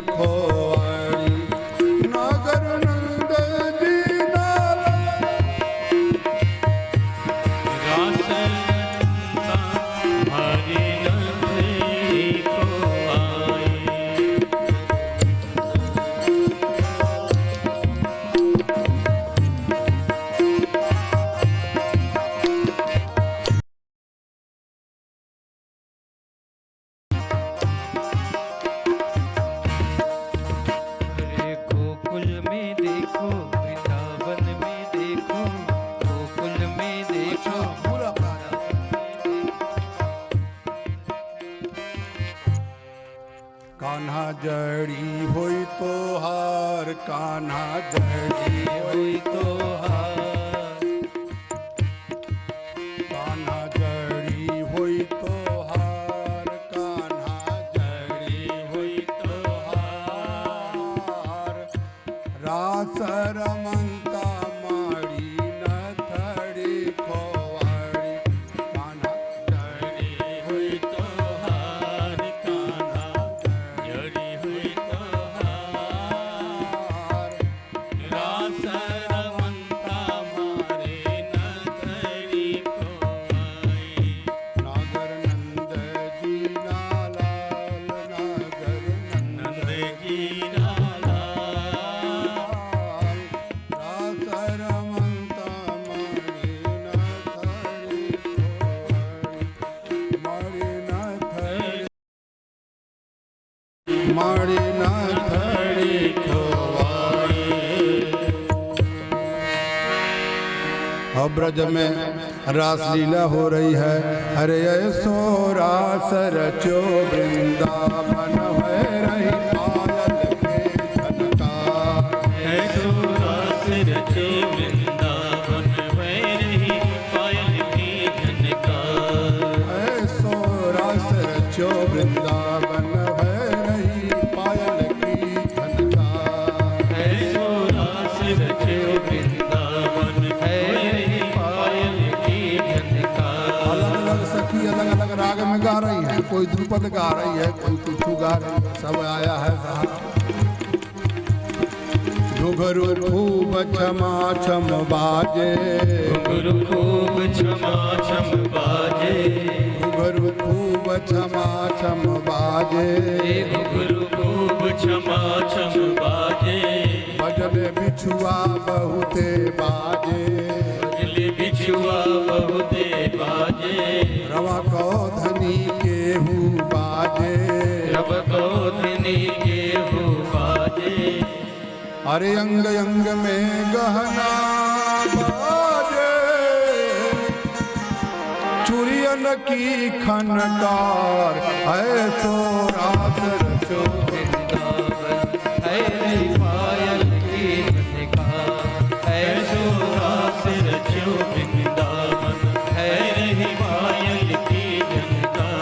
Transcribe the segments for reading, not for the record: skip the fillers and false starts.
खोवाड़ी नगर नंद जी नाला रास नंदा हरि नंदरी को आए। गोकुल में देखो वृंदावन में देखो गोकुल में देखो पूरा कान्हा जड़ी होई तो हार कान्हा जड़ी होई तो हार कान्हा जड़ी होई तो हार कान्हा जड़ी होई तो हार रास रमंता माड़ी नथड़ी खोवाड़ी कान्हा जड़ी हुई तो हार कान्हा जड़ी हुई तो हार रास रमंता मारे नथरी को आई। नागर नंद जी नालाल नागर नंद जी नाला रास रमंता माड़ी नथड़ी खोवाड़ी माड़ी नथड़ी खोवाड़ी। अब ब्रज में रासलीला हो रही है। हरे ऐसो रास रचो वृंदावन है रही पायल के झनकार ऐसो रास रचे वृंदावन भय रही पायल की झनकार। ऐसो रास रचो वृंदावन है रही पायल की झनकार ऐसो रास रचे वृंदावन भय रही पायल की झनकार। अलग अलग सखी अलग अलग राग में गा रही है। कोई द्रुपद गा रही है कोई कुछ गा रही है। सब आया है साहब। घुघरू खूब क्षमा छम बाजे गुरु खूब क्षमा छम बाजे घुघरू खूब क्षमा छम बाजे गुरु खूब क्षमा छम बाजे। बजले बिछुआ बहुते बाजे बजले बिछुआ बहुते बाजे रवा को धनी केहू बाजे रब को धनी गेहूं बाजे। अरे अंग अंग में गहना बाजे चुरियन की खनकार ऐसो रास रचो वृंदावन है रही पायल की झनकार। ऐसो रास रचो वृंदावन है रही पायल की झनकार।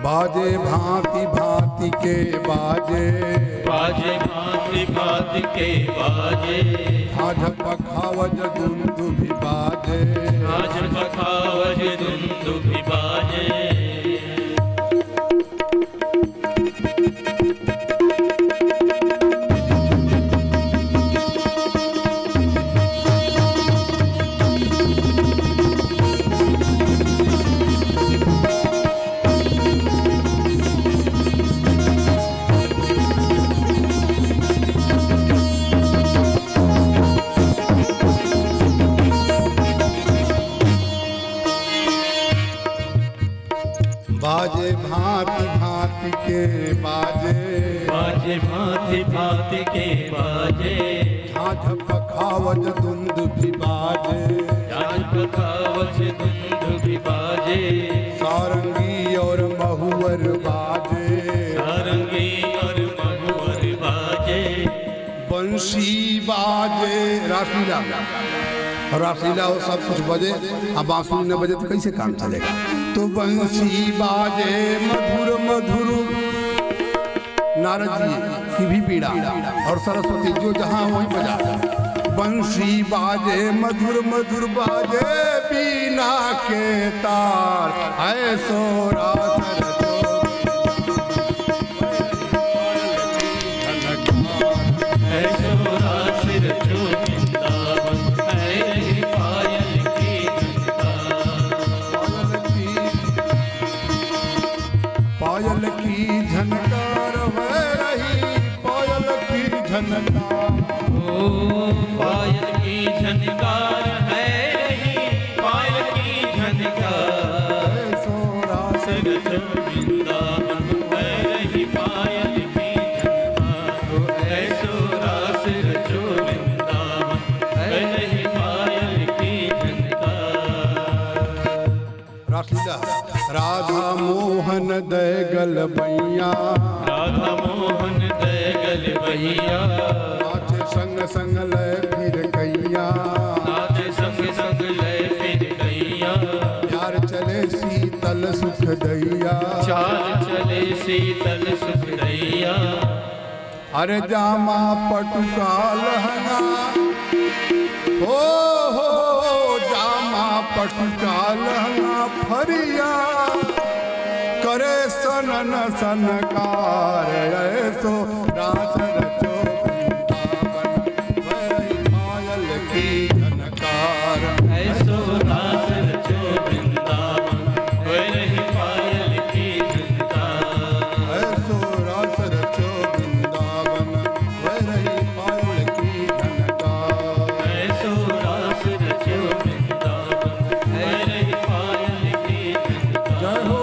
बाजे भांति भांति के बाजे बाजे भांति भांति के बाजे झाझ पखावज दुंदु भी बाजे आज पखावज दुंदु भी बाजे। बाजे भांति भांति के बाजे बाजे भांति भांति के बाजे झाझ पखावज दुंदु भी बाजे आज पखावज दुंदु रासलीला, रासलीला हो सब कुछ बजे, अब बांसुरी न बजे तो कैसे काम चलेगा। तो बंसी बाजे मधुर मधुर, नारद जी की भी पीड़ा और सरस्वती जो जहाँ वहीं बजा। बंसी बाजे मधुर मधुर बाजे बीना के तार, ऐसो रास पायल की झनकार है रही, पायल की झनकार, पायल की झनकार है रही, पायल की झनकार, सोरास रचो वृंदावन है रही, पायल की झनकार, ऐसो रास रचो वृंदावन है रही, पायल की झनकार। रासलीला राधा मोहन दैगल बैया, राधा मोहन दैगल भैया, नाचे संग संग लय फिर कैया, नाचे संग संग लय फिर गैया, प्यार चले शीतल सुख दैया, चाल चले शीतल सुख दैया, अरे जामा पटुका लहंगा, हो जामा पटुका लहंगा फरिया, करे सनन सनकार, ऐसो रास रचो वृंदावन वही पायल की झनकार, ऐसो रास रचो वृंदावन वही पायल की झनकार, ऐसो रास रचो वृंदावन वही पायल की झनकार, ऐसो रास रचो वृंदावन वही पायल की झनकार। जय हो।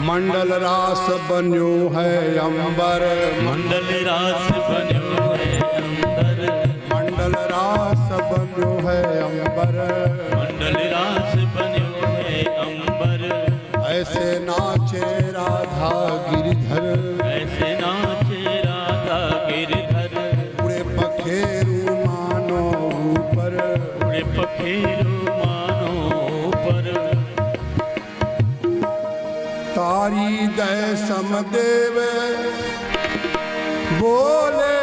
मंडल रास बन्यो है अंबर, मंडल रास बन्यो है अंबर, मंडल रास बन्यो है अंबर, मंडल रास बन्यो है अंबर, ऐसे नाचे राधा गिरधर, ऐसे नाचे राधा गिरधर, उड़े पखेरु मानो ऊपर, उड़े पखेरु मानो ऊपर, तारी दय समदेव बोले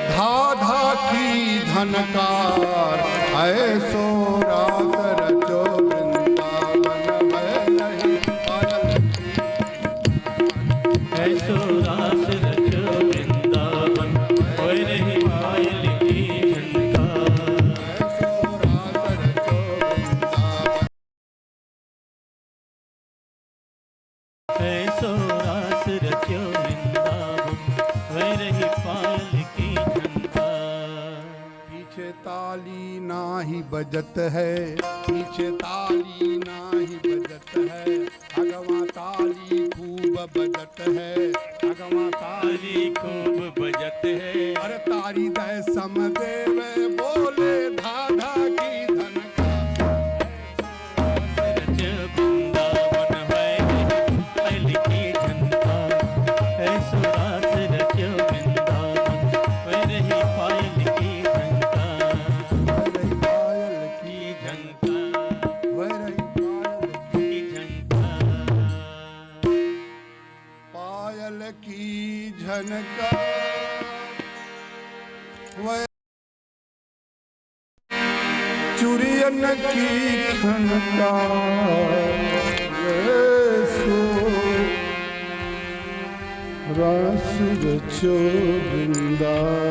धाधा की धनकार, ऐसो रास रचो वृंदावन वही पायल की, ऐसो रास रचो वृंदावन वही पायल की झनकार, ऐसो रास रचो वृंदावन, ऐसो रास रचो वृंदावन वही पायल की झनकार। पीछे ताली नाही बजत है, पीछे ताली नाही बजत है, अगवा ताली खूब बजत है, अगवा ताली ताली खूब बजत है, अरे तारी दय समदेव बोले धाधा की धनकार, रचो वृंदावन वही पायल की झनकार, ऐसो रास रचो वृंदावन वही पायल की झनकार, वही पायल की, की झनकार, वही पायल की झनकार। पायल की झनकार, वह चुरियन की खनकार, ऐसो रास रचो वृंदावन।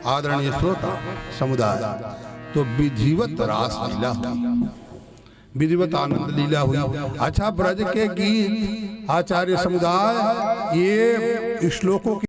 आदरणीय श्रोता समुदाय, तो विधिवत रास लीला हुई, विधिवत आनंद लीला हुई। अच्छा, ब्रज के गीत आचार्य समुदाय ये श्लोकों की